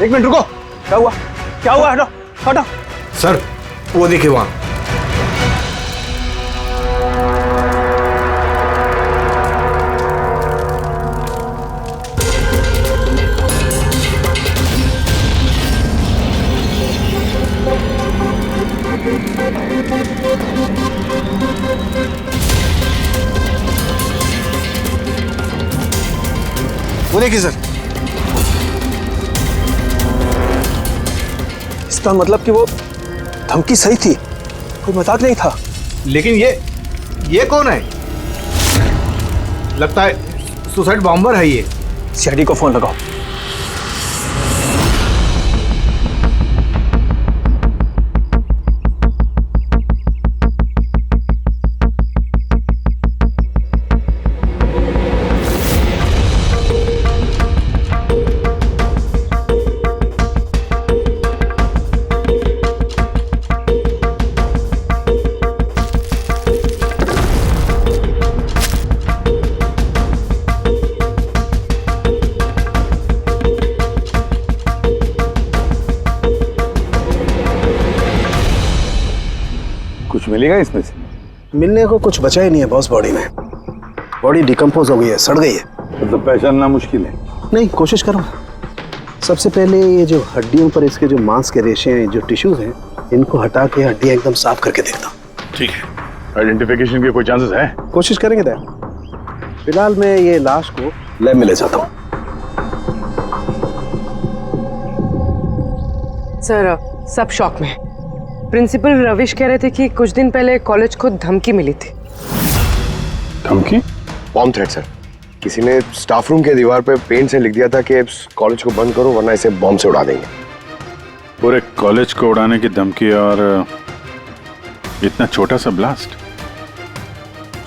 एक मिनट रुको, क्या हुआ? क्या हुआ? हटो हटो। सर वो देखिए वहां। वो देखिए सर। इसका मतलब कि वो धमकी सही थी, कोई मजाक नहीं था। लेकिन ये कौन है? लगता है सुसाइड बॉम्बर है ये। सीआईडी को फोन लगाओ। कुछ मिलेगा इसमें से? मिलने को कुछ बचा ही नहीं है बॉस। बॉडी में बॉडी डिकम्पोज हो गई है, सड़ गई है। मतलब पहचानना मुश्किल है। नहीं, कोशिश करूंगा। सबसे पहले ये जो हड्डियों पर इसके जो मांस के रेशे हैं, जो टिश्यूज हैं, इनको हटा के हड्डियां एकदम साफ करके देखता हूँ। ठीक है। आइडेंटिफिकेशन के कोई चांसेस है? कोशिश करेंगे दया। फिलहाल मैं ये लाश को लैब में ले जाता हूँ। सर सब शॉक में। प्रिंसिपल रविश कह रहे थे कि कुछ दिन पहले कॉलेज को धमकी मिली थी। धमकी? Bomb threat sir. किसी ने स्टाफ रूम के दीवार पे पेंट से लिख दिया था कि कॉलेज को बंद करो वरना इसे बॉम्ब से उड़ा देंगे। पूरे कॉलेज को उड़ाने की धमकी और इतना छोटा सा ब्लास्ट?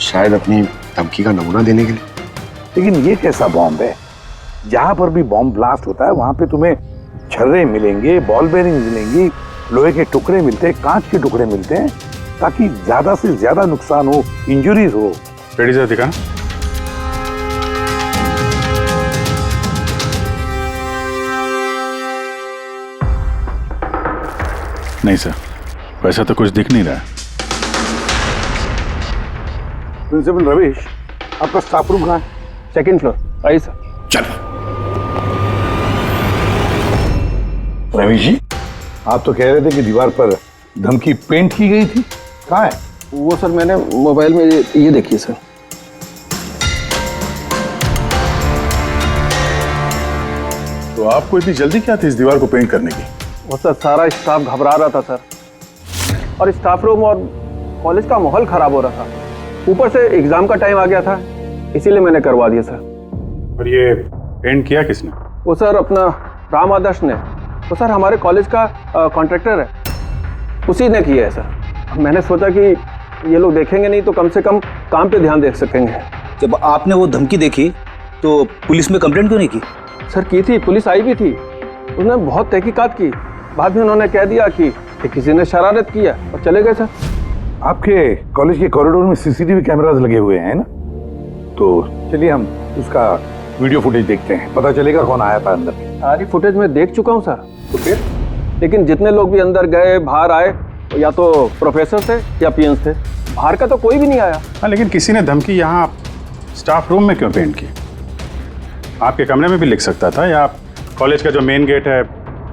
शायद अपनी धमकी का नमूना देने के लिए। लेकिन ये कैसा बॉम्ब है? जहां पर भी बॉम्ब ब्लास्ट होता है वहां पे तुम्हें छर्रे मिलेंगे, बॉल बेरिंग मिलेंगी, लोहे के टुकड़े मिलते हैं, कांच के टुकड़े मिलते हैं, ताकि ज्यादा से ज्यादा नुकसान हो, इंजरीज हो। रेडी सर, दिखाना। नहीं सर, वैसा तो कुछ दिख नहीं रहा। प्रिंसिपल रविश, आपका स्टाफ रूम कहाँ है? Second floor. आइए सर। चलो। रविश जी, आप तो कह रहे थे कि दीवार पर धमकी पेंट की गई थी, कहाँ है? वो सर मैंने मोबाइल में ये देखिए सर। तो आपको इतनी जल्दी क्या थी इस दीवार को पेंट करने की? वो सर सारा स्टाफ घबरा रहा था सर, और स्टाफ रूम और कॉलेज का माहौल खराब हो रहा था। ऊपर से एग्जाम का टाइम आ गया था, इसीलिए मैंने करवा दिया सर। और ये पेंट किया किसने? वो सर अपना राम आदर्श ने। वो सर हमारे कॉलेज का कॉन्ट्रैक्टर है, उसी ने किया है सर। मैंने सोचा कि ये लोग देखेंगे नहीं तो कम से कम काम पे ध्यान दे सकेंगे। जब आपने वो धमकी देखी तो पुलिस में कंप्लेंट क्यों नहीं की? सर की थी, पुलिस आई भी थी, उसने बहुत तहकीकात की। बाद में उन्होंने कह दिया कि किसी ने शरारत किया और चले गए सर। आपके कॉलेज के कॉरिडोर में सीसीटीवी कैमरास लगे हुए हैं ना, तो चलिए हम उसका वीडियो फुटेज देखते हैं, पता चलेगा कौन आया था अंदर। सारी फुटेज में देख चुका हूँ सर। तो फिर लेकिन जितने लोग भी अंदर गए बाहर आए, या तो प्रोफेसर थे या पीएन्स थे, बाहर का तो कोई भी नहीं आया। हाँ, लेकिन किसी ने धमकी यहाँ स्टाफ रूम में क्यों पेंट की? आपके कमरे में भी लिख सकता था, या कॉलेज का जो मेन गेट है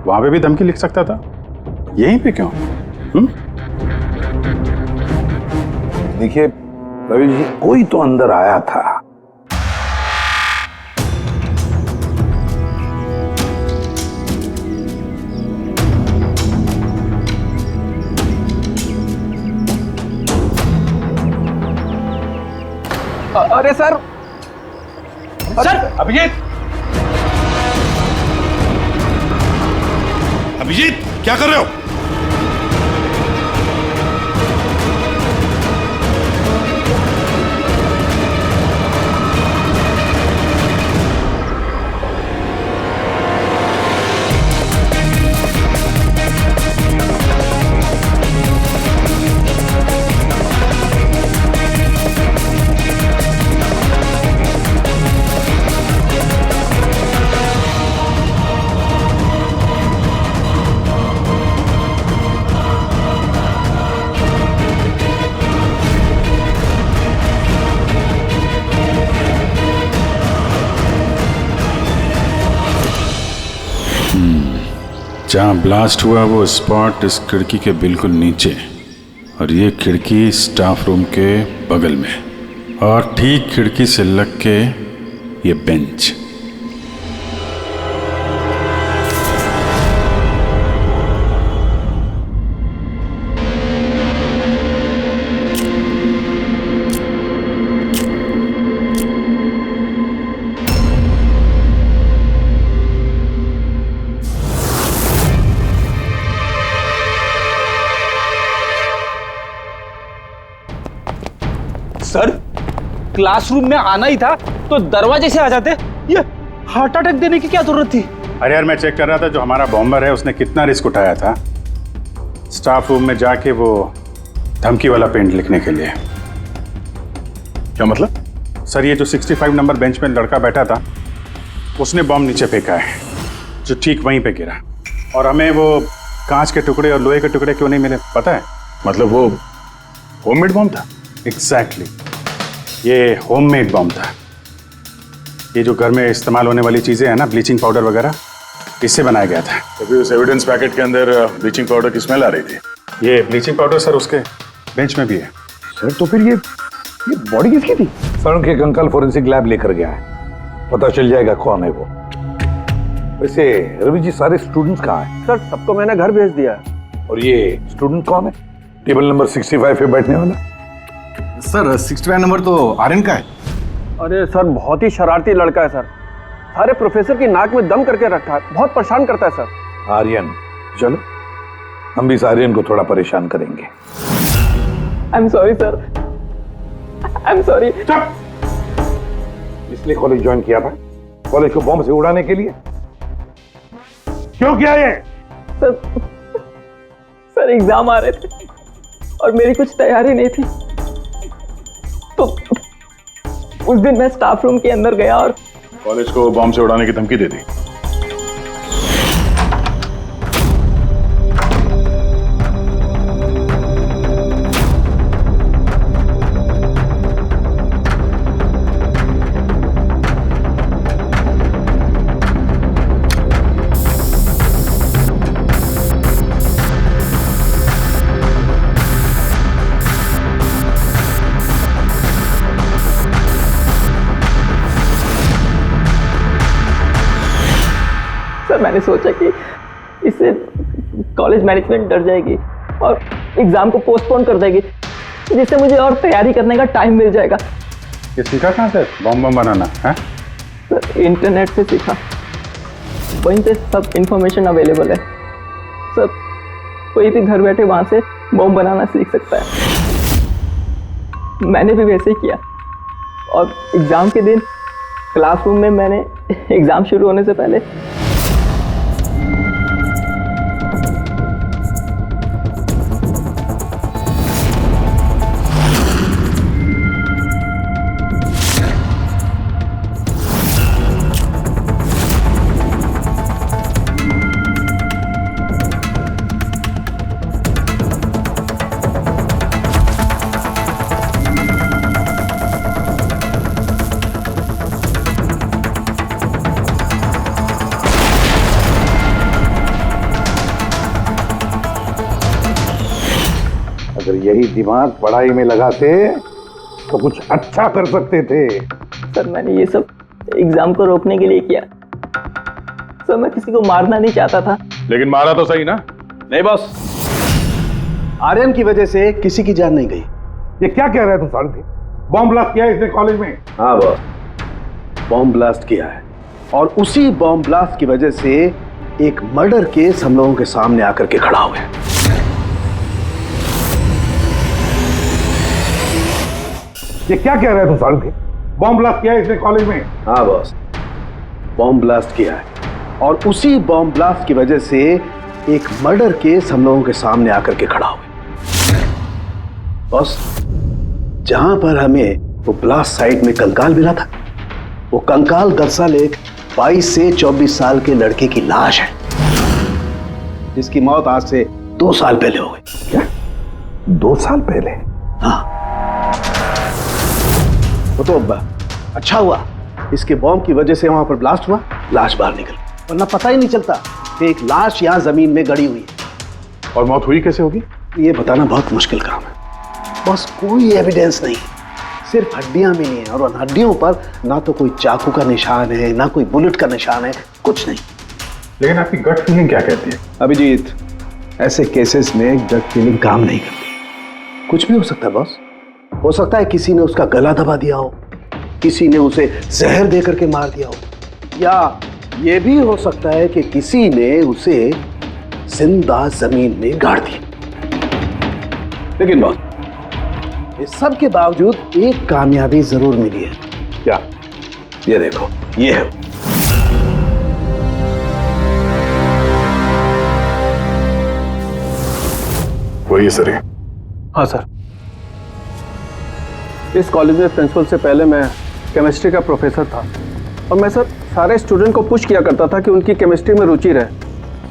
वहां पे भी धमकी लिख सकता था। यहीं पे क्यों? देखिए रवि जी, कोई तो अंदर आया था। अरे सर, सर अभिजीत, अभिजीत क्या कर रहे हो? जहाँ ब्लास्ट हुआ वो स्पॉट इस खिड़की के बिल्कुल नीचे, और ये खिड़की स्टाफ रूम के बगल में, और ठीक खिड़की से लग के ये बेंच। सर, क्लासरूम में आना ही था तो दरवाजे से आ जाते। ये हार्ट अटैक देने की क्या जरूरत थी? अरे यार, मैं चेक कर रहा था जो हमारा बॉम्बर है उसने कितना रिस्क उठाया था स्टाफ रूम में जाके वो धमकी वाला पेंट लिखने के लिए। क्या मतलब? सर, ये जो 65 नंबर बेंच पे लड़का बैठा था उसने बॉम्ब नीचे फेंका है जो ठीक वहीं पे गिरा, और हमें वो कांच के टुकड़े और लोहे के टुकड़े क्यों नहीं मिले पता है? मतलब वो होममेड बॉम्ब था? एग्जैक्टली, ये होममेड बॉम्ब था। ये जो घर में इस्तेमाल होने वाली चीजें हैं ना, ब्लीचिंग पाउडर वगैरह, इससे बनाया गया था। तो फिर उस एविडेंस पैकेट के अंदर ब्लीचिंग पाउडर की स्मेल आ रही थी। ये ब्लीचिंग पाउडर सर उसके बेंच में भी है। सर तो फिर ये बॉडी किसकी थी? सर उनके अंकल फोरेंसिक लैब लेकर गया है, पता चल जाएगा कौन है वो। वैसे रवि जी, सारे स्टूडेंट्स कहाँ हैं? सर सबको मैंने घर भेज दिया। और ये स्टूडेंट कौन है? टेबल नंबर 65 पे बैठने वाला? सर 65 नंबर तो आर्यन का है। अरे सर, बहुत ही शरारती लड़का है सर। सारे प्रोफेसर की नाक में दम करके रखा है, बहुत परेशान करता है सर। आर्यन, चलो हम भी इस आर्यन को थोड़ा परेशान करेंगे। I am sorry sir, I am sorry. इसलिए कॉलेज ज्वाइन किया था? कॉलेज को बॉम्ब से उड़ाने के लिए? क्यों किया ये? सर एग्जाम आ रहे थे और मेरी कुछ तैयारी नहीं थी, तो उस दिन मैं स्टाफ रूम के अंदर गया और कॉलेज को बॉम्ब से उड़ाने की धमकी दे दी। मैंने सोचा कि इससे कॉलेज मैनेजमेंट डर जाएगी और एग्जाम को पोस्टपोन कर देगी, जिससे मुझे और तैयारी करने का टाइम मिल जाएगा। ये सीखा कहाँ से बॉम्ब बनाना है? सर इंटरनेट से सीखा, वहीं पे सब इंफॉर्मेशन अवेलेबल है। सर कोई भी घर बैठे वहां से बॉम्ब बनाना सीख सकता है। मैंने भी वैसे ही किया और एग्जाम के दिन क्लासरूम में मैंने एग्जाम शुरू होने से पहले अगर यही दिमाग पढ़ाई में लगाते तो कुछ अच्छा कर सकते थे। सर मैंने ये सब एग्जाम को रोकने के लिए किया। सर मैं किसी को मारना नहीं चाहता था। लेकिन मारा तो सही ना? नहीं बॉस, आर्यन की वजह से किसी की जान नहीं गई। ये क्या कह रहे हैं तुम साढ़े? बॉम्ब ब्लास्ट किया है इसने कॉलेज में? हाँ बॉस, बॉम्ब ब्लास्ट किया है, और उसी बॉम्ब ब्लास्ट की वजह से एक मर्डर केस हम लोगों के सामने आकर के खड़ा हुआ है। ये क्या कह रहे हैं तुम साढ़े? बॉम्ब ब्लास्ट किया है इसने कॉलेज में? हाँ बॉस, बॉम्ब ब्लास्ट किया है, और उसी बॉम्ब ब्लास्ट की वजह से एक मर्डर केस हम लोगों के सामने आकर के खड़ा हुआ है। बॉस, जहां पर हमें वो ब्लास्ट साइट में कंकाल मिला था, वो कंकाल दरअसल एक 22 से 24 साल के लड़के की लाश है, जिसकी मौत आज से 2 साल पहले हो गई। क्या? 2 साल पहले? हाँ, वो तो अच्छा हुआ इसके बॉम्ब की वजह से वहां पर ब्लास्ट हुआ, लाश बाहर निकल, वरना पता ही नहीं चलता कि एक लाश यहाँ जमीन में गड़ी हुई है। और मौत हुई कैसे होगी? ये बताना बहुत मुश्किल काम है बस। कोई एविडेंस नहीं, सिर्फ हड्डियां मिली हैं और उन हड्डियों पर ना तो कोई चाकू का निशान है ना कोई बुलेट का निशान है, कुछ नहीं। लेकिन आपकी गट फीलिंग क्या कहती है? अभिजीत, ऐसे केसेस में गट फीलिंग काम नहीं करती। कुछ भी हो सकता है बॉस। हो सकता है किसी ने उसका गला दबा दिया हो, किसी ने उसे जहर दे करके मार दिया हो, या ये भी हो सकता है कि किसी ने उसे जिंदा जमीन में गाड़ दिया। लेकिन बॉस, इस सब के बावजूद एक कामयाबी जरूर मिली है। क्या? ये देखो, ये है। वही है सर ये। हाँ सर, इस कॉलेज में प्रिंसिपल से पहले मैं केमिस्ट्री का प्रोफेसर था और मैं सर सारे स्टूडेंट को पुश किया करता था कि उनकी केमिस्ट्री में रुचि रहे,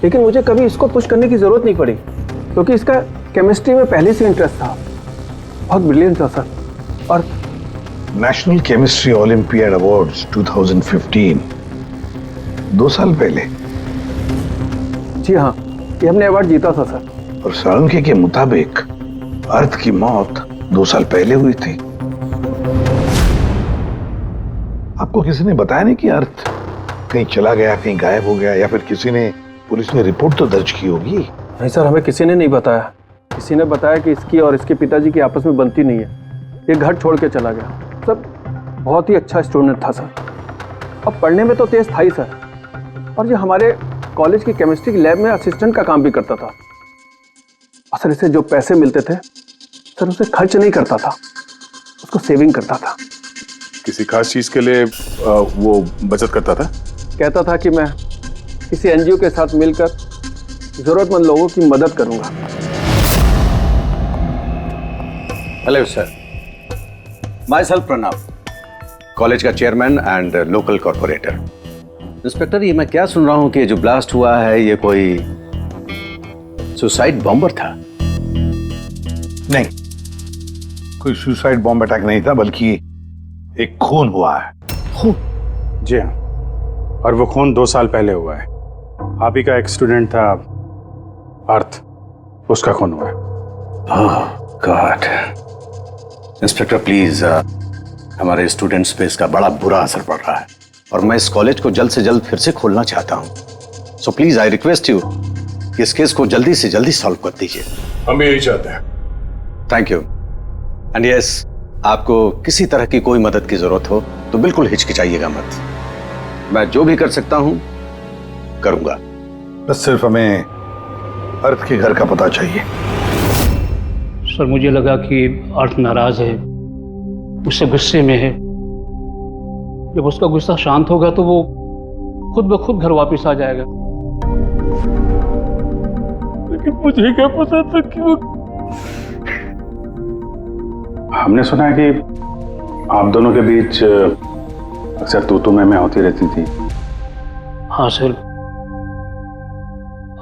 लेकिन मुझे कभी इसको पुश करने की ज़रूरत नहीं पड़ी क्योंकि इसका केमिस्ट्री में पहले से इंटरेस्ट था। बहुत ब्रिलियंट था सर। और नेशनल केमिस्ट्री ओलंपियाड अवार्ड्स 2015, 2 साल पहले। जी हाँ, ये हमने अवार्ड जीता था सर। और साळुंखे के मुताबिक अर्थ की मौत 2 साल पहले हुई थी। आपको किसी ने बताया नहीं कि अर्थ कहीं चला गया, कहीं गायब हो गया, या फिर किसी ने पुलिस में रिपोर्ट तो दर्ज की होगी? नहीं सर, हमें किसी ने नहीं बताया। किसी ने बताया कि इसकी और इसके पिताजी की आपस में बनती नहीं है, ये घर छोड़ के चला गया। सब बहुत ही अच्छा स्टूडेंट था सर, अब पढ़ने में तो तेज था ही सर। और ये हमारे कॉलेज की केमिस्ट्री की लैब में असिस्टेंट का काम भी करता था। और सर इसे जो पैसे मिलते थे सर उसे खर्च नहीं करता था, उसको सेविंग करता था। किसी खास चीज के लिए वो बचत करता था? कहता था कि मैं किसी एनजीओ के साथ मिलकर जरूरतमंद लोगों की मदद करूंगा। Hello sir, myself Pranav, college का chairman and local corporator. Inspector, ये मैं क्या सुन रहा हूं कि जो ब्लास्ट हुआ है ये कोई सुसाइड बॉम्बर था? नहीं, कोई सुसाइड बॉम्ब अटैक नहीं था, बल्कि एक खून हुआ है। खून? जी हाँ, और वो खून 2 साल पहले हुआ है। आप ही का एक स्टूडेंट था अर्थ, उसका खून हुआ है। ओह गॉड। इंस्पेक्टर प्लीज, हमारे स्टूडेंट्स पे इसका बड़ा बुरा असर पड़ रहा है और मैं इस कॉलेज को जल्द से जल्द फिर से खोलना चाहता हूँ। So please I request you कि इस केस को जल्दी से जल्दी सॉल्व कर दीजिए। हम यही चाहते हैं। Thank you. एंड यस, आपको किसी तरह की कोई मदद की जरूरत हो तो बिल्कुल हिचकिचाइएगा मत। मैं जो भी कर सकता हूं करूंगा। बस सिर्फ हमें अर्थ के घर का पता चाहिए। सर मुझे लगा कि अर्थ नाराज है, उससे गुस्से में है। जब उसका गुस्सा शांत होगा तो वो खुद ब खुद घर वापस आ जाएगा। लेकिन मुझे क्या पता था कि वो... हमने सुना है कि आप दोनों के बीच अक्सर तू मैं होती रहती थी। हाँ सर,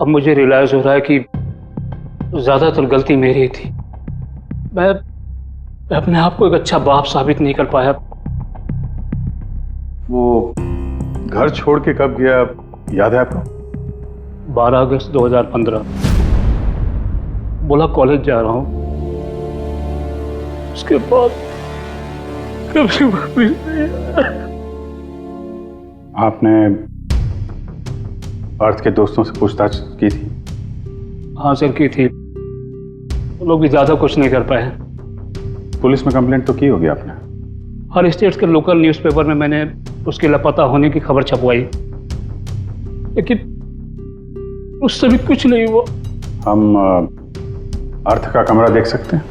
अब मुझे रियलाइज हो रहा है कि ज्यादातर गलती मेरी थी। मैं अपने आप को एक अच्छा बाप साबित नहीं कर पाया। वो घर छोड़ के कब गया याद है आपको? 12 अगस्त 2015। बोला कॉलेज जा रहा हूं, उसके बाद कभी वापस नहीं आया। आपने अर्थ के दोस्तों से पूछताछ की थी? हाँ सर, की थी। वो लोग भी ज्यादा कुछ नहीं कर पाए। पुलिस में कंप्लेंट तो की होगी आपने? हर स्टेट के लोकल न्यूज़पेपर में मैंने उसके लापता होने की खबर छपवाई, लेकिन उससे भी कुछ नहीं हुआ। हम अर्थ का कमरा देख सकते हैं?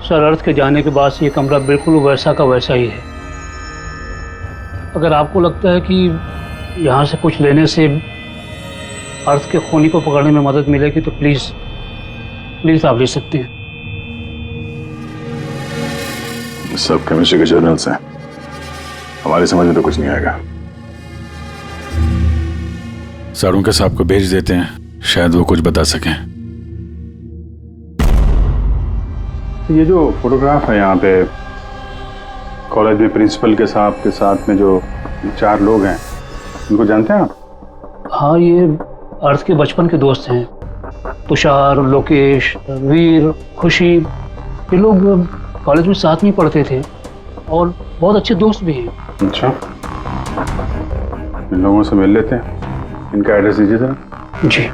सर, अर्थ के जाने के बाद से ये कमरा बिल्कुल वैसा का वैसा ही है। अगर आपको लगता है कि यहाँ से कुछ लेने से अर्थ के खूनी को पकड़ने में मदद मिलेगी तो प्लीज आप ले सकते हैं। सब केमिस्ट्री के जर्नल्स हैं, हमारी समझ में तो कुछ नहीं आएगा। साळुंखे साहब को भेज देते हैं, शायद वो कुछ बता सकें। ये जो फोटोग्राफ है यहाँ पे कॉलेज में प्रिंसिपल के साहब के साथ में जो 4 लोग हैं, उनको जानते हैं आप? हाँ, ये अर्थ के बचपन के दोस्त हैं। तुषार, लोकेश, वीर, खुशी, ये लोग कॉलेज में साथ में पढ़ते थे और बहुत अच्छे दोस्त भी हैं। अच्छा, इन लोगों से मिल लेते हैं। इनका एड्रेस दीजिए जरा। जी।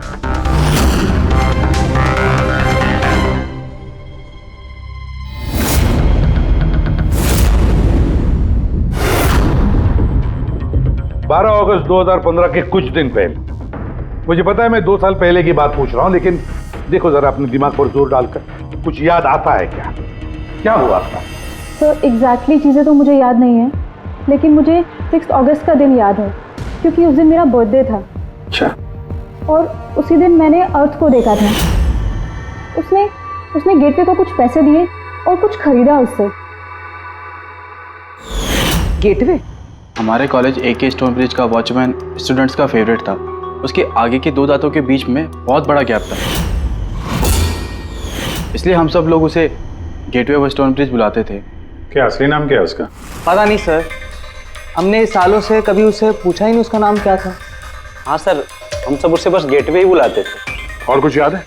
बारह अगस्त 2015 के कुछ दिन पहले, मुझे पता है मैं 2 साल पहले की बात पूछ रहा हूं, लेकिन देखो जरा अपने दिमाग पर जोर डालकर, कुछ याद आता है क्या? क्या हुआ था? सर एग्जैक्टली चीज़ें तो मुझे याद नहीं है, लेकिन मुझे 6 अगस्त का दिन याद है क्योंकि उस दिन मेरा बर्थडे था। अच्छा। और उसी दिन मैंने अर्थ को देखा था। उसने गेटवे को कुछ पैसे दिए और कुछ खरीदा उससे। गेटवे? हमारे कॉलेज AK स्टोन ब्रिज का वॉचमैन स्टूडेंट्स का फेवरेट था। उसके आगे के 2 दांतों के बीच में बहुत बड़ा गैप था, इसलिए हम सब लोग उसे गेटवे ऑफ स्टोन ब्रिज बुलाते थे। क्या असली नाम क्या है उसका? पता नहीं सर, हमने सालों से कभी उससे पूछा ही नहीं उसका नाम क्या था। हाँ सर, हम सब उससे बस गेटवे ही बुलाते थे। और कुछ याद है?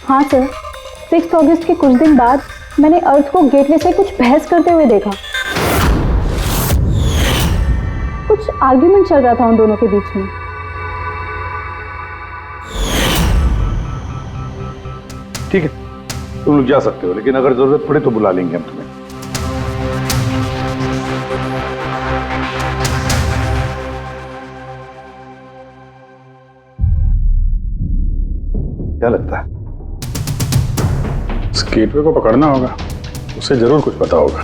हाँ सर, 6 अगस्त के कुछ दिन बाद मैंने अर्थ को गेटवे से कुछ बहस करते हुए देखा। कुछ आर्ग्यूमेंट चल रहा था उन दोनों के बीच में। ठीक है, तुम लोग जा सकते हो, लेकिन अगर जरूरत पड़े तो बुला लेंगे हम तुम्हें। क्या लगता है? इस गेटवे को पकड़ना होगा, उसे जरूर कुछ पता होगा।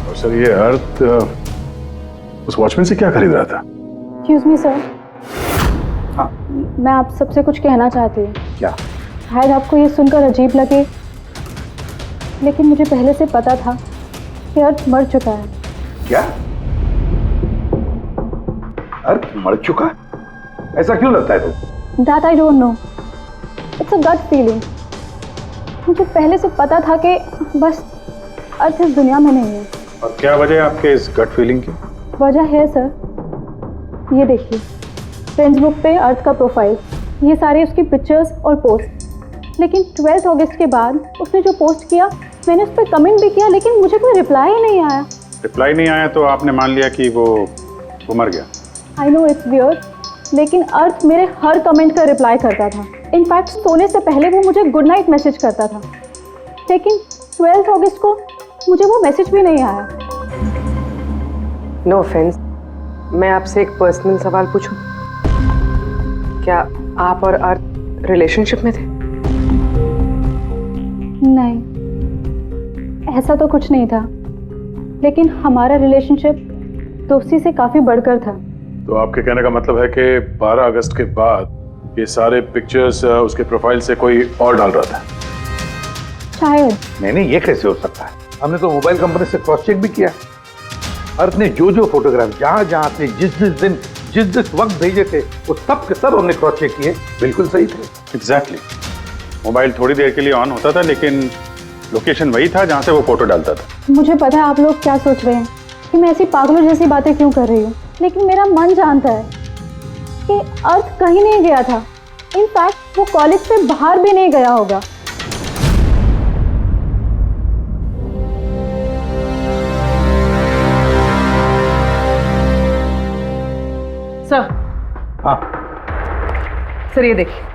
और सर, ये अर्थ उस वॉचमैन से क्या खरीद रहा था? एक्सक्यूज मी सर, मैं आप सबसे कुछ कहना चाहती हूँ। क्या? शायद आपको ये सुनकर अजीब लगे, लेकिन मुझे पहले से पता था कि अर्थ मर चुका है। क्या? अर्थ मर चुका? ऐसा क्यों लगता है तुम? That I don't know. It's a gut feeling. मुझे पहले से पता था कि बस अर्थ इस दुनिया में नहीं है। और क्या वजह है आपके इस गट फीलिंग की? वजह है सर, ये देखिए, फ्रेंड्स बुक पे अर्थ का प्रोफाइल, ये सारे उसकी पिक्चर्स और पोस्ट। लेकिन 12 अगस्त के बाद उसने जो पोस्ट किया, मैंने उस पर कमेंट भी किया, लेकिन मुझे कोई रिप्लाई ही नहीं आया। रिप्लाई नहीं आया तो आपने मान लिया कि वो मर गया? आई नो इट्स वियर्ड, लेकिन अर्थ मेरे हर कमेंट का रिप्लाई करता था। इनफैक्ट सोने से पहले वो मुझे गुड नाइट मैसेज करता था। लेकिन 12 अगस्त को मुझे वो मैसेज भी नहीं आया। नो ऑफेंस, मैं आपसे एक पर्सनल सवाल पूछूं? क्या आप और अर्थ रिलेशनशिप में थे? नहीं, ऐसा तो कुछ नहीं था, लेकिन हमारा रिलेशनशिप दोस्ती से काफी बढ़कर था। तो आपके कहने का मतलब है कि 12 अगस्त के बाद ये सारे पिक्चर्स उसके प्रोफाइल से कोई और डाल रहा था? शायद। नहीं, ये कैसे हो सकता है? हमने तो मोबाइल कंपनी से क्रॉस चेक भी किया। अर्थ ने जो फोटोग्राफ जहां से जिस वक्त भेजे थे, वो सब के सब हमने क्रॉस चेक किए, बिल्कुल सही थे। एग्जैक्टली। मोबाइल थोड़ी देर के लिए ऑन होता था, लेकिन लोकेशन वही था जहां से वो फोटो डालता था। मुझे पता है आप लोग क्या सोच रहे हैं कि मैं ऐसी पागलों जैसी बातें क्यों कर रही हूँ, लेकिन मेरा मन जानता है कि अर्थ कहीं नहीं गया था। इनफैक्ट वो कॉलेज से बाहर भी नहीं गया होगा। सर। हाँ सर, ये देखिए,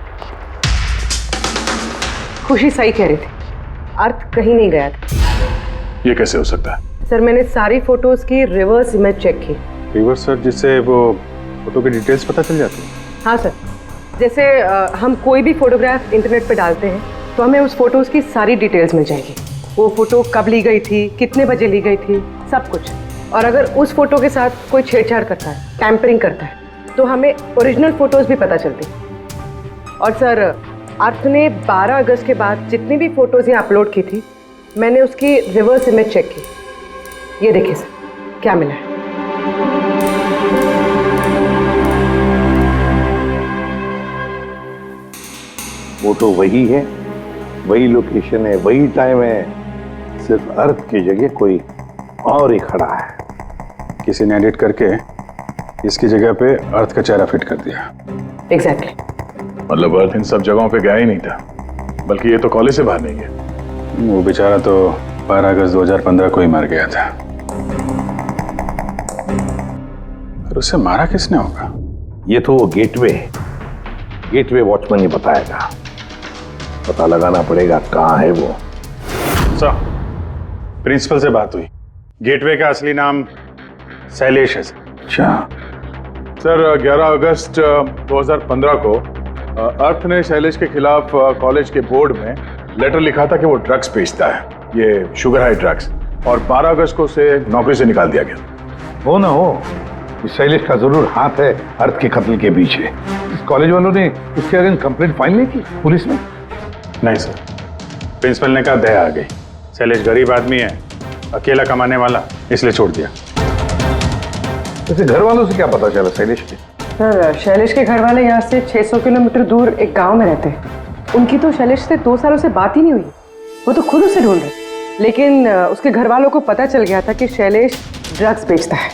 खुशी सही कह रही थी, अर्थ कहीं नहीं गया था। ये कैसे हो सकता है? सर, मैंने सारी फोटोज की रिवर्स इमेज चेक की। रिवर्स सर, जिससे वो फोटो की डिटेल्स पता चल जाती है? हाँ सर, जैसे हम कोई भी फोटोग्राफ इंटरनेट पे डालते हैं तो हमें उस फोटोज की सारी डिटेल्स मिल जाएगी। वो फोटो कब ली गई थी, कितने बजे ली गई थी, सब कुछ। और अगर उस फोटो के साथ कोई छेड़छाड़ करता है, टैम्परिंग करता है, तो हमें ओरिजिनल फोटोज भी पता चलती। और सर, अर्थ ने 12 अगस्त के बाद जितनी भी फोटोज ये अपलोड की थी, मैंने उसकी रिवर्स इमेज चेक की। ये देखिए सर, क्या मिला है। फोटो वही है, वही लोकेशन है, वही टाइम है, सिर्फ अर्थ की जगह कोई और ही खड़ा है। किसी ने एडिट करके इसकी जगह पे अर्थ का चेहरा फिट कर दिया। एग्जैक्टली। मतलब अर्थ इन सब जगहों पे गया ही नहीं था, बल्कि ये तो कॉलेज से बाहर नहीं गया। वो बेचारा तो 12 अगस्त 2015 को ही मर गया था। और उसे मारा किसने होगा? ये तो गेटवे वॉचमैन ही बताएगा। पता लगाना पड़ेगा कहाँ है वो। सर, प्रिंसिपल से बात हुई। गेटवे का असली नाम शैलेश है। अच्छा सर, 11 अगस्त 2015 को अर्थ ने शैलेश के खिलाफ कॉलेज के बोर्ड में लेटर लिखा था कि वो ड्रग्स बेचता है, ये शुगर हाई ड्रग्स, और 12 अगस्त को उसे नौकरी से निकाल दिया गया। हो ना हो, इस शैलेश का जरूर हाथ है अर्थ के कत्ल के पीछे। इस कॉलेज वालों ने उसके अगेंस्ट कंप्लेंट फाइल नहीं की पुलिस में? नहीं सर, प्रिंसिपल ने कहा दया आ गई, शैलेश गरीब आदमी है, अकेला कमाने वाला, इसलिए छोड़ दिया। वैसे घर वालों से क्या पता चला शैलेश के? सर, शैलेश के घर वाले यहाँ से 600 किलोमीटर दूर एक गांव में रहते हैं। उनकी तो शैलेश से 2 सालों से बात ही नहीं हुई। वो तो खुद उसे ढूंढ रहे, लेकिन उसके घर वालों को पता चल गया था कि शैलेश ड्रग्स बेचता है,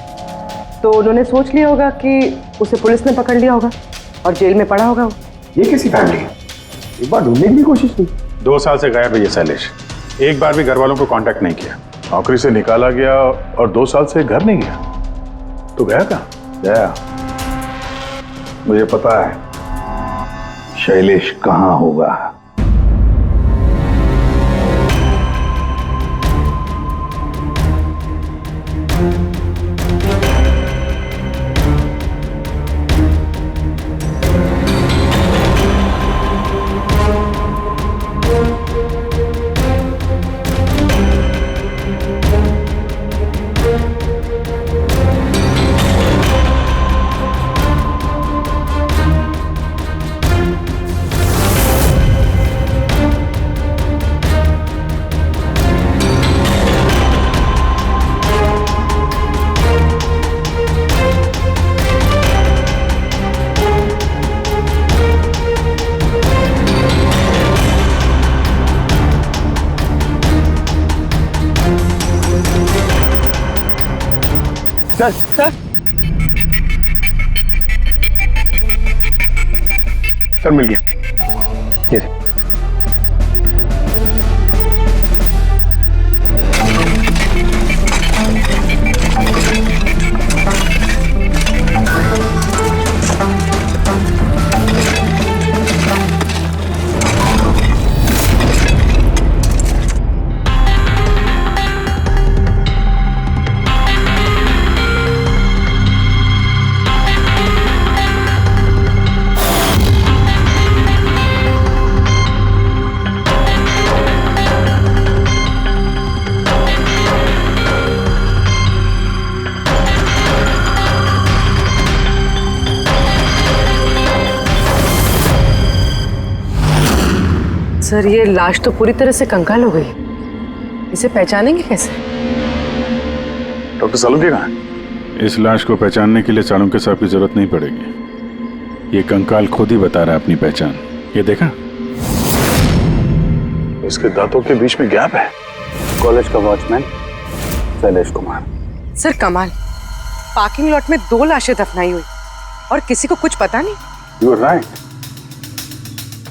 तो उन्होंने सोच लिया होगा कि उसे पुलिस ने पकड़ लिया होगा और जेल में पड़ा होगा। ये कैसी फैमिली है? एक बार ढूंढने की भी कोशिश नहीं। 2 साल से गायब है ये शैलेश, एक बार भी घर वालों को कांटेक्ट नहीं किया। नौकरी से निकाला गया और 2 साल से घर नहीं गया, तो गया कहाँ? गया, मुझे पता है शैलेश कहाँ होगा। सर मिल गया। ये सर, ये लाश तो पूरी तरह से कंकाल हो गई, इसे पहचानेंगे कैसे? डॉक्टर सालुंके कहाँ है? इस लाश को पहचानने के लिए चाणक्य साहब की जरूरत नहीं पड़ेगी। ये कंकाल खुद ही बता रहा है अपनी पहचान। ये देखा, इसके दांतों के बीच में गैप है। कॉलेज का वॉचमैन शैलेश कुमार। सर कमाल, पार्किंग लॉट में 2 लाशें दफनाई हुई और किसी को कुछ पता नहीं। यू आर राइट,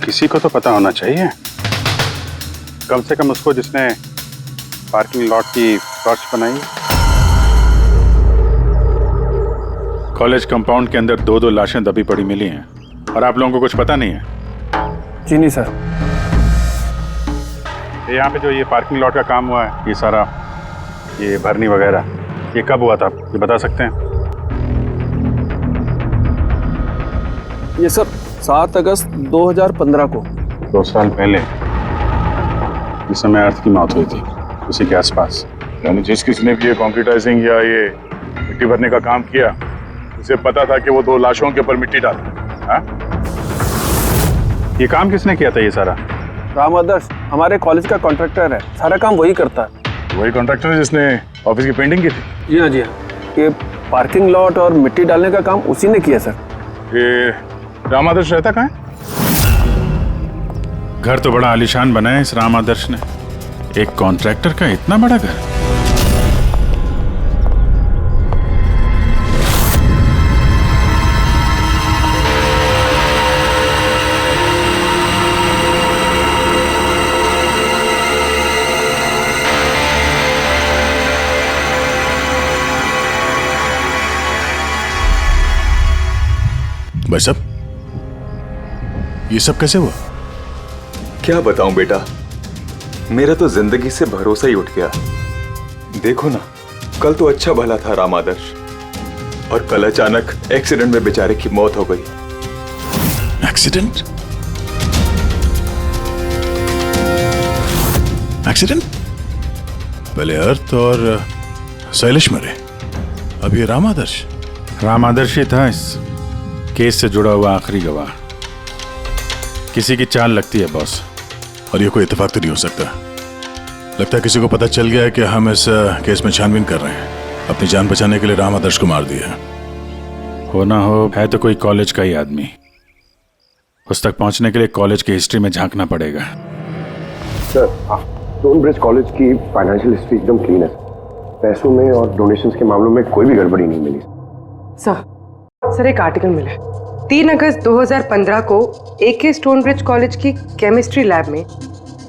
किसी को तो पता होना चाहिए, कम से कम उसको जिसने पार्किंग लॉट की टॉर्च बनाई। कॉलेज कंपाउंड के अंदर 2-2 लाशें दबी पड़ी मिली हैं और आप लोगों को कुछ पता नहीं है? जी नहीं सर। यहाँ पे जो ये पार्किंग लॉट का काम हुआ है, ये सारा ये भरनी वगैरह, ये कब हुआ था ये बता सकते हैं? ये सर 7 अगस्त 2015 को। 2 साल पहले, जिस समय अर्थ की मौत हुई थी, उसी के आसपास। यानी जिस किसने भी ये कंक्रीटाइजिंग या ये मिट्टी भरने का काम किया, उसे पता था कि वो 2 लाशों के ऊपर मिट्टी डाले। हाँ? ये काम किसने किया था ये सारा? राम आदर्श हमारे कॉलेज का कॉन्ट्रैक्टर है, सारा काम वही करता है। वही कॉन्ट्रैक्टर है जिसने ऑफिस की पेंटिंग की थी? जी हाँ जी हाँ, ये पार्किंग लॉट और मिट्टी डालने का काम उसी ने किया सर। ये राम आदर्श रहता कहाँ है? घर तो बड़ा आलीशान बनाया है इस राम आदर्श ने, एक कॉन्ट्रैक्टर का इतना बड़ा घर। भाई साहब, ये सब कैसे हुआ? क्या बताऊं बेटा, मेरा तो जिंदगी से भरोसा ही उठ गया। देखो ना, कल तो अच्छा भला था राम आदर्श, और कल अचानक एक्सीडेंट में बेचारे की मौत हो गई। एक्सीडेंट? एक्सीडेंट? पहले अर्थ और शैलेश मरे, अब ये राम आदर्श। राम आदर्श ही था इस केस से जुड़ा हुआ आखिरी गवाह। किसी की चाल लगती है बॉस। और ये कोई इत्तेफाक तो नहीं हो सकता। लगता है किसी को पता चल गया है कि हम इस केस में छानबीन कर रहे हैं। अपनी जान बचाने के लिए राम आदर्श को मार दिया। हो ना हो, है तो कोई कॉलेज का ही आदमी। उस तक पहुंचने के लिए कॉलेज की हिस्ट्री में झांकना पड़ेगा। सर, स्टोनब्रिज कॉलेज की फाइनेंशियल हिस्ट्री एकदम क्लीन है। पैसों में और डोनेशंस के मामलों में कोई भी गड़बड़ी नहीं मिली। सर एक आर्टिकल मिला है। 3 अगस्त 2015 को AK स्टोनब्रिज कॉलेज की केमिस्ट्री लैब में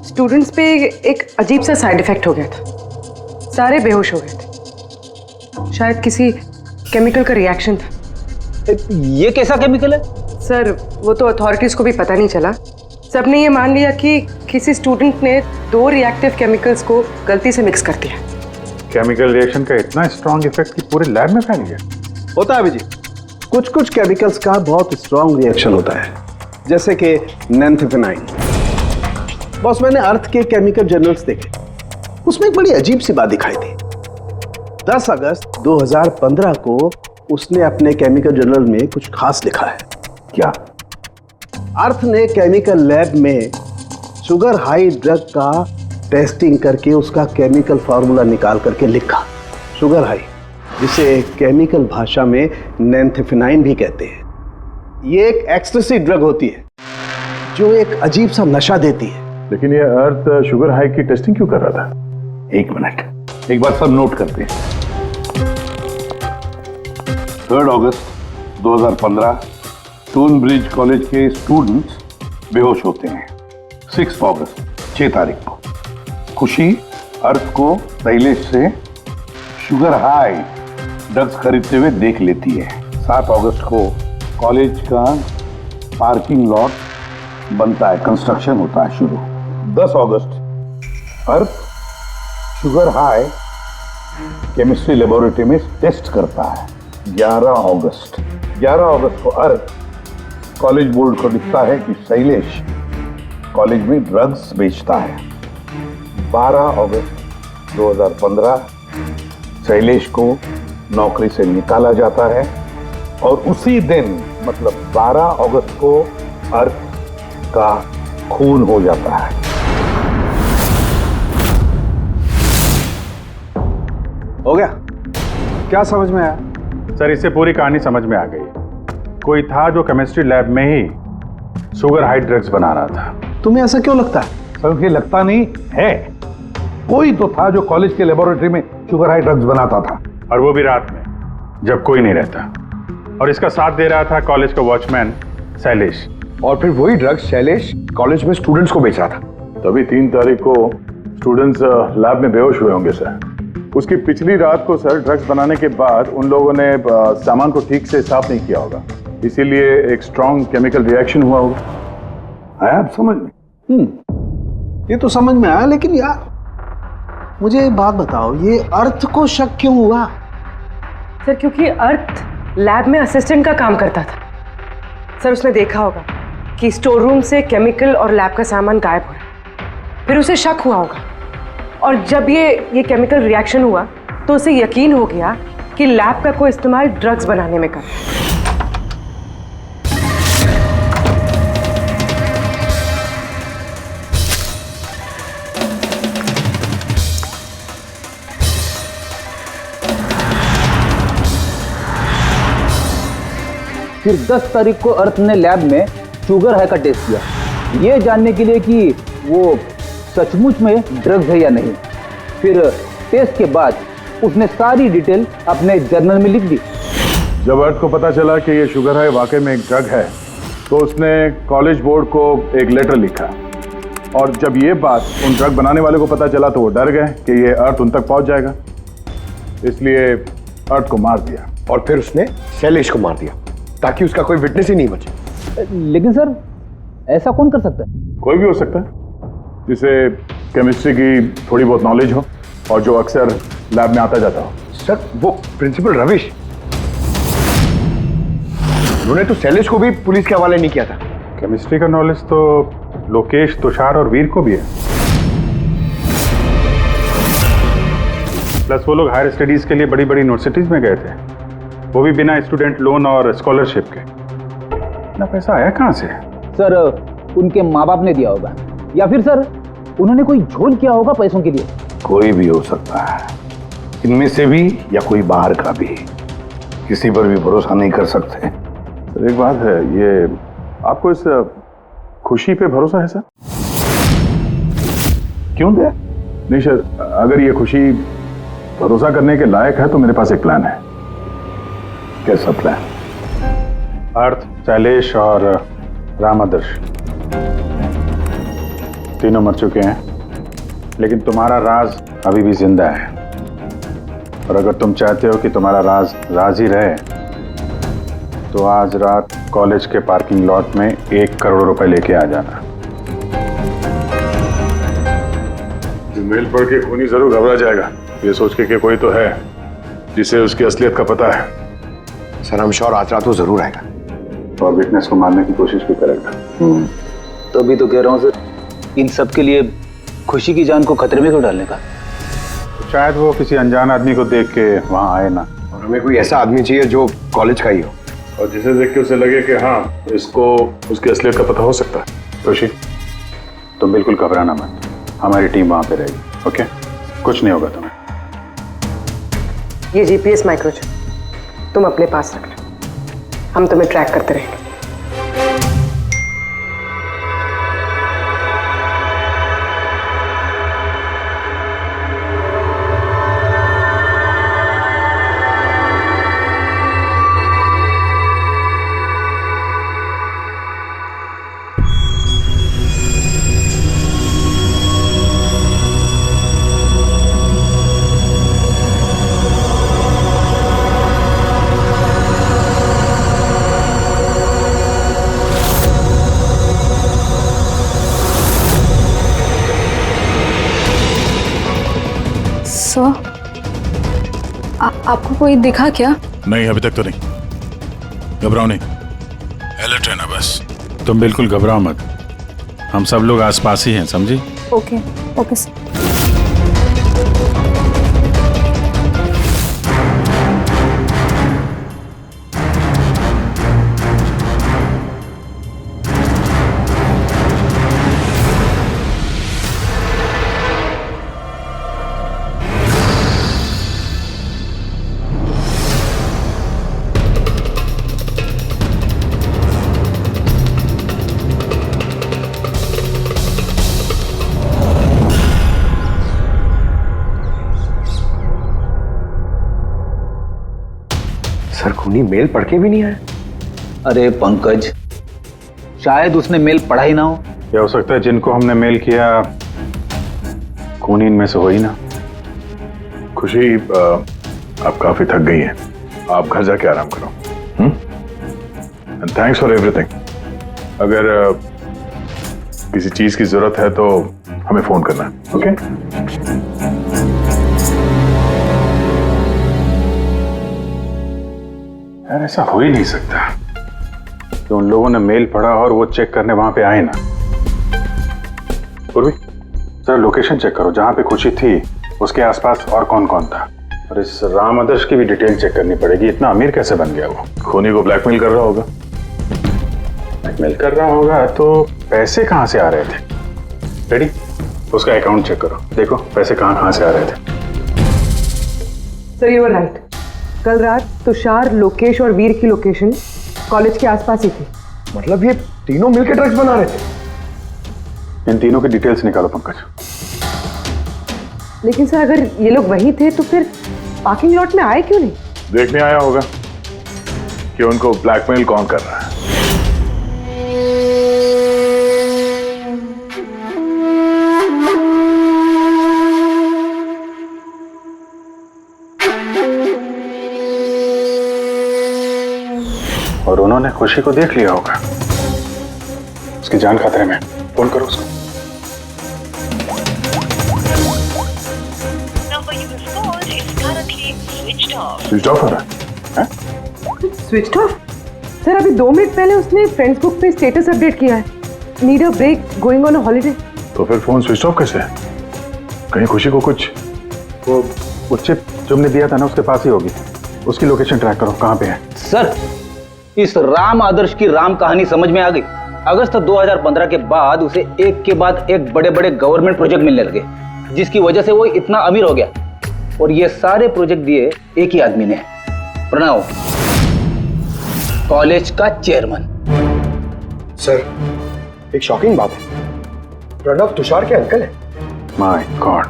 स्टूडेंट्स पे एक अजीब सा साइड इफेक्ट हो गया था। सारे बेहोश हो गए थे। शायद किसी केमिकल का रिएक्शन था। ये कैसा केमिकल है? सर वो तो अथॉरिटीज को भी पता नहीं चला। सबने ये मान लिया कि किसी स्टूडेंट ने 2 रिएक्टिव केमिकल्स को गलती से मिक्स कर दिया। केमिकल रिएक्शन का इतना स्ट्रॉन्ग इफेक्ट कि पूरे लैब में फैल गया। होता है अभिजीत, कुछ केमिकल्स का बहुत स्ट्रॉन्ग रिएक्शन होता है, जैसे कि नैंथेफेनाइन। बॉस, मैंने अर्थ के केमिकल जर्नल्स देखे, उसमें एक बड़ी अजीब सी बात दिखाई थी। 10 अगस्त 2015 को उसने अपने केमिकल जर्नल में कुछ खास लिखा है। क्या? अर्थ ने केमिकल लैब में शुगर हाई ड्रग का टेस्टिंग करके उसका केमिकल फार्मूला निकाल करके लिखा। शुगर हाई, जिसे केमिकल भाषा में नैंथेफेनाइन भी कहते हैं। ये एक एक्सटेसी ड्रग होती है जो एक अजीब सा नशा देती है। लेकिन ये अर्थ शुगर हाई की टेस्टिंग क्यों कर रहा था? 1 मिनट, एक बार सब नोट करते हैं। 3 अगस्त 2015 स्टोनब्रिज कॉलेज के स्टूडेंट्स बेहोश होते हैं। 6 अगस्त 6 तारीख को खुशी अर्थ को शैलेश से शुगर हाई ड्रग्स खरीदते हुए देख लेती है। 7 अगस्त को कॉलेज का पार्किंग लॉट बनता है, कंस्ट्रक्शन होता है शुरू। 10 अगस्त अर्थ शुगर हाई केमिस्ट्री लेबोरेटरी में टेस्ट करता है। 11 अगस्त को अर्थ कॉलेज बोर्ड को लिखता है कि शैलेश कॉलेज में ड्रग्स बेचता है। 12 अगस्त 2015 शैलेश को नौकरी से निकाला जाता है और उसी दिन मतलब 12 अगस्त को अर्थ का खून हो जाता है। हो गया? क्या समझ में आया? सर, इससे पूरी कहानी समझ में आ गई। कोई था जो केमिस्ट्री लैब में ही शुगर हाई ड्रग्स बना रहा था। तुम्हें ऐसा क्यों लगता है? सर, ये लगता नहीं है, कोई तो था जो कॉलेज के लेबोरेटरी में शुगर हाई ड्रग्स बनाता था, और वो भी रात में जब कोई नहीं रहता। और इसका साथ दे रहा था कॉलेज का वॉचमैन शैलेश। और फिर वही ड्रग्स शैलेश कॉलेज में स्टूडेंट्स को बेच रहा था। तभी 3 तारीख को स्टूडेंट्स लैब में बेहोश हुए होंगे सर। उसकी पिछली रात को सर ड्रग्स बनाने के बाद उन लोगों ने सामान को ठीक से साफ नहीं किया होगा, इसीलिए एक स्ट्रॉन्ग केमिकल रिएक्शन हुआ होगा। आया आप समझ में? ये तो समझ में आया, लेकिन यार मुझे एक बात बताओ, ये अर्थ को शक क्यों हुआ? सर क्योंकि अर्थ लैब में असिस्टेंट का काम करता था। सर उसने देखा होगा कि स्टोर रूम से केमिकल और लैब का सामान गायब हो रहा है, फिर उसे शक हुआ होगा। और जब ये केमिकल रिएक्शन हुआ तो उसे यकीन हो गया कि लैब का कोई इस्तेमाल ड्रग्स बनाने में कर रहा है। फिर 10 तारीख को अर्थ ने लैब में शुगर हाई का टेस्ट किया, ये जानने के लिए कि वो सचमुच में ड्रग्स है या नहीं। फिर टेस्ट के बाद उसने सारी डिटेल अपने जर्नल में लिख दी। जब अर्थ को पता चला कि ये शुगर हाई वाकई में एक ड्रग है, तो उसने कॉलेज बोर्ड को एक लेटर लिखा। और जब ये बात उन ड्रग बनाने वाले को पता चला तो वो डर गए कि ये अर्थ उन तक पहुंच जाएगा, इसलिए अर्थ को मार दिया। और फिर उसने शैलेश को मार दिया। ताकि उसका कोई विटनेस ही नहीं बचे। लेकिन सर ऐसा कौन कर सकता है? कोई भी हो सकता है जिसे केमिस्ट्री की थोड़ी बहुत नॉलेज हो और जो अक्सर लैब में आता जाता हो। सर वो प्रिंसिपल रविश, उन्होंने तो शैलेश को भी पुलिस के हवाले नहीं किया था। केमिस्ट्री का नॉलेज तो लोकेश, तुषार और वीर को भी है। प्लस वो लोग हायर स्टडीज के लिए बड़ी बड़ी यूनिवर्सिटीज में गए थे, वो भी बिना स्टूडेंट लोन और स्कॉलरशिप के। इतना पैसा आया कहाँ से? सर उनके माँ बाप ने दिया होगा, या फिर सर उन्होंने कोई झोल किया होगा पैसों के लिए। कोई भी हो सकता है, इनमें से भी या कोई बाहर का भी। किसी पर भी भरोसा नहीं कर सकते। सर एक बात है, ये आपको इस खुशी पे भरोसा है सर? क्यों दे? नहीं सर, अगर ये खुशी भरोसा करने के लायक है तो मेरे पास एक प्लान है। कैसा प्लान? अर्थ, शैलेश और राम आदर्श तीनों मर चुके हैं, लेकिन तुम्हारा राज अभी भी जिंदा है। और अगर तुम चाहते हो कि तुम्हारा राज राज ही रहे, तो आज रात कॉलेज के पार्किंग लॉट में 1 करोड़ रुपए लेके आ जाना। मेल पढ़ के खूनी जरूर घबरा जाएगा, ये सोच के कि कोई तो है जिसे उसकी असलियत का पता है। सर हम श्योर आज रात वो जरूर आएगा और विटनेस को मारने की कोशिश भी करेगा। तो अभी तो कह रहा हूँ सर, इन सब के लिए खुशी की जान को खतरे में क्यों डालने का? शायद वो किसी अनजान आदमी को देख के वहां आए ना। और हमें कोई ऐसा आदमी चाहिए जो कॉलेज का ही हो और जिसे देख के उसे लगे कि हाँ इसको उसकी असलियत का पता हो सकता है। खुशी, तुम बिल्कुल घबराना मत, हमारी टीम वहां पे रहेगी। ओके, कुछ नहीं होगा तुम्हें। ये जीपीएस माइक्रोचिप तुम अपने पास रखना, हम तुम्हें ट्रैक करते रहेंगे। सर आपको कोई दिखा क्या? नहीं, अभी तक तो नहीं। घबराओ नहीं, अलर्ट रहना बस। तुम बिल्कुल घबराओ मत, हम सब लोग आसपास ही हैं, समझी? Okay okay sir. सर खूनी मेल पढ़ के भी नहीं आया। अरे पंकज, शायद उसने मेल पढ़ा ही ना हो। क्या हो सकता है जिनको हमने मेल किया खूनी इनमें से हो ही ना। खुशी, आप काफी थक गई हैं, आप घर जाके आराम करो। And thanks for everything. अगर किसी चीज की जरूरत है तो हमें फोन करना, ओके? यार ऐसा हो ही नहीं सकता कि उन लोगों ने मेल पढ़ा और वो चेक करने वहां पे आए ना। पूर्वी, सर लोकेशन चेक करो, जहां पे खुशी थी उसके आसपास और कौन कौन था। और इस राम आदर्श की भी डिटेल चेक करनी पड़ेगी। इतना अमीर कैसे बन गया वो? खूनी को ब्लैकमेल कर रहा होगा। ब्लैकमेल कर रहा होगा तो पैसे कहां से आ रहे थे? रेडी, उसका अकाउंट चेक करो, देखो पैसे कहां कहां से आ रहे थे। सर यू आर राइट, कल रात तुषार, लोकेश और वीर की लोकेशन कॉलेज के आसपास ही थी। मतलब ये तीनों मिलकर ड्रग्स बना रहे थे? इन तीनों की डिटेल्स निकालो पंकज। लेकिन सर अगर ये लोग वही थे तो फिर पार्किंग लॉट में आए क्यों नहीं? देखने आया होगा कि उनको ब्लैकमेल कौन कर रहा है। और उन्होंने खुशी को देख लिया होगा। उसकी जान खतरे में। फोन करो उसको। स्विच ऑफ हो रहा है? Switch off? सर अभी 2 मिनट पहले उसने फ्रेंड्स बुक पे स्टेटस अपडेट किया है, need a break, going on a holiday. तो फिर फोन स्विच ऑफ कैसे है? कहीं खुशी को कुछ, वो चिप जो हमने दिया था ना उसके पास ही होगी। उसकी लोकेशन ट्रैक करो, कहाँ पे है? सर इस राम आदर्श की राम कहानी समझ में आ गई। अगस्त 2015 के बाद उसे एक के बाद एक बड़े बड़े गवर्नमेंट प्रोजेक्ट मिलने लगे, जिसकी वजह से वो इतना अमीर हो गया। और ये सारे प्रोजेक्ट दिए एक ही आदमी ने, प्रणव, कॉलेज का चेयरमैन। सर एक शॉकिंग बात है, प्रणव तुषार के अंकल है। माय गॉड,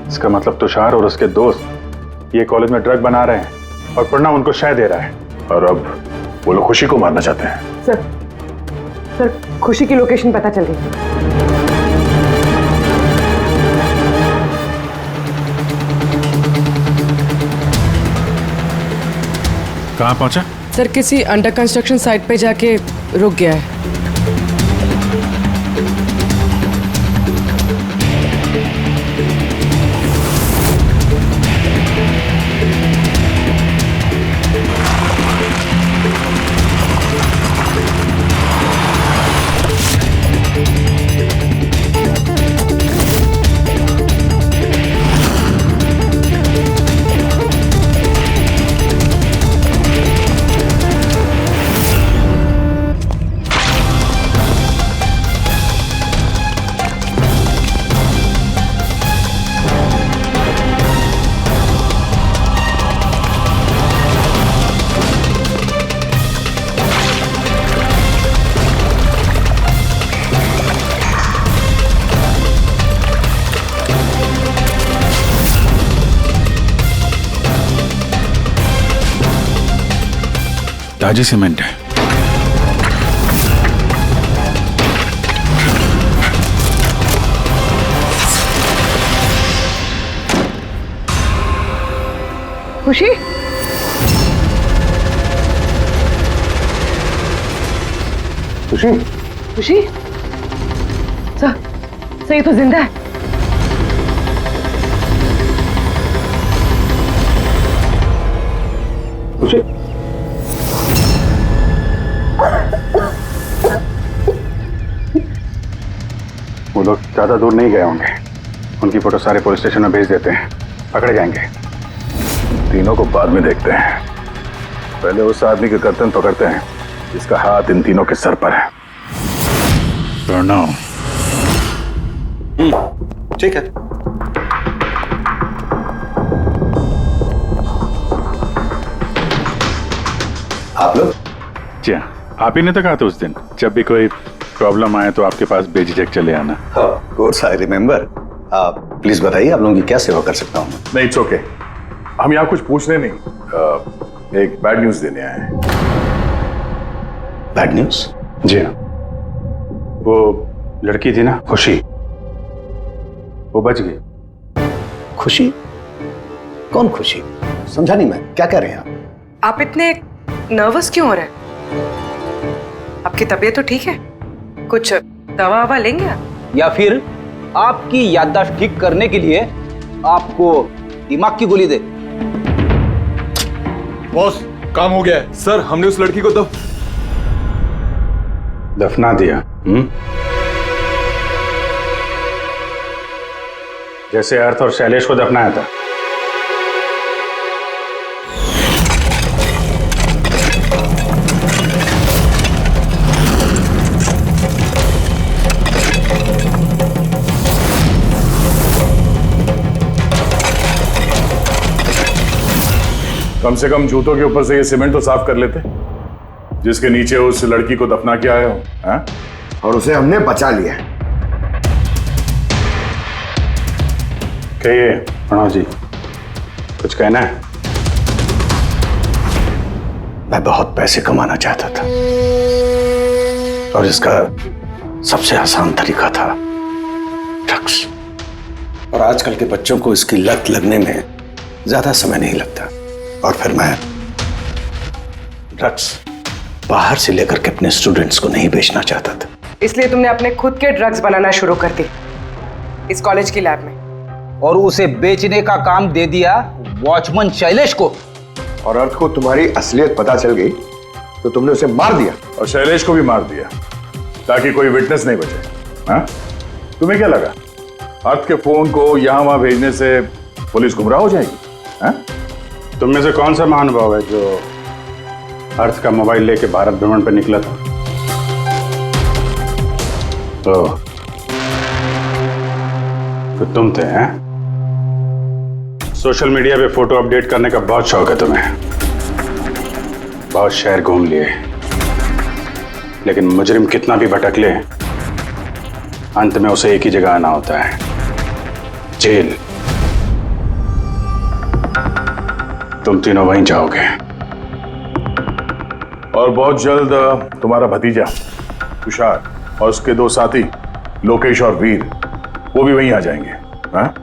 इसका मतलब तुषार और उसके दोस्त ये कॉलेज में ड्रग बना रहे हैं और प्रणव उनको शय दे रहा है। और अब वो लोग खुशी को मारना चाहते हैं। सर खुशी की लोकेशन पता चल गई। कहाँ पहुंचा? सर किसी अंडर कंस्ट्रक्शन साइट पे जाके रुक गया है। ताजी सीमेंट है। खुशी? खुशी? खुशी? सर ये तो जिंदा है। खुशी? वो लोग ज्यादा दूर नहीं गए होंगे, उनकी फोटो सारे पुलिस स्टेशन में भेज देते हैं, पकड़े जाएंगे। तीनों को बाद में देखते हैं, पहले उस आदमी के गर्दन पकड़ते हैं जिसका हाथ इन तीनों के सर पर है। प्रणव। ठीक है। आप लोग? जी हाँ, आप ही ने तो कहा था उस दिन, जब भी कोई प्रॉब्लम आए तो आपके पास बेझिझक चले आना। Of course I remember. आप प्लीज बताइए, आप लोगों की क्या सेवा कर सकता हूँ? नहीं, इट्स ओके। हम यहाँ कुछ पूछने नहीं, एक बैड न्यूज देने आए हैं। Bad news? जी हाँ, वो लड़की थी ना खुशी, वो बच गई। खुशी? कौन खुशी? समझा नहीं मैं, क्या कह रहे हैं आप? आप इतने नर्वस क्यों हो रहे हैं? आपकी तबीयत तो ठीक है? कुछ दवा ववा लेंगे आप? या फिर आपकी याददाश्त ठीक करने के लिए आपको दिमाग की गोली दे? बॉस, काम हो गया है। सर, हमने उस लड़की को दफना दिया। जैसे अर्थ और शैलेश को दफनाया था। कम से कम जूतों के ऊपर से ये सीमेंट तो साफ कर लेते, जिसके नीचे उस लड़की को दफना किया है हो। और उसे हमने बचा लिया। कहिए प्रणव जी, कुछ कहना है? मैं बहुत पैसे कमाना चाहता था और इसका सबसे आसान तरीका था ड्रग्स। और आजकल के बच्चों को इसकी लत लगने में ज्यादा समय नहीं लगता। और फिर मैं ड्रग्स बाहर से लेकर के अपने स्टूडेंट्स को नहीं बेचना चाहता था। इसलिए तुमने अपने खुद के ड्रग्स बनाना शुरू कर दी इस कॉलेज की लैब में। और उसे बेचने का काम दे दिया वॉचमैन शैलेश को। और अर्थ को तुम्हारी असलियत पता चल गई तो तुमने उसे मार दिया। और शैलेश को भी मार दिया ताकि कोई विटनेस नहीं बचे। हाँ? तुम्हें क्या लगा अर्थ के फोन को यहां वहां भेजने से पुलिस गुमराह हो जाएगी? हाँ? तुम में से कौन सा महानुभाव है जो अर्थ का मोबाइल लेके भारत भ्रमण पर निकला था? तो तुम थे हैं? सोशल मीडिया पे फोटो अपडेट करने का बहुत शौक है तुम्हें। बहुत शहर घूम लिए, लेकिन मुजरिम कितना भी भटक ले अंत में उसे एक ही जगह आना होता है, जेल। तुम तीनों वहीं जाओगे। और बहुत जल्द तुम्हारा भतीजा तुषार और उसके दो साथी लोकेश और वीर वो भी वहीं आ जाएंगे। हाँ?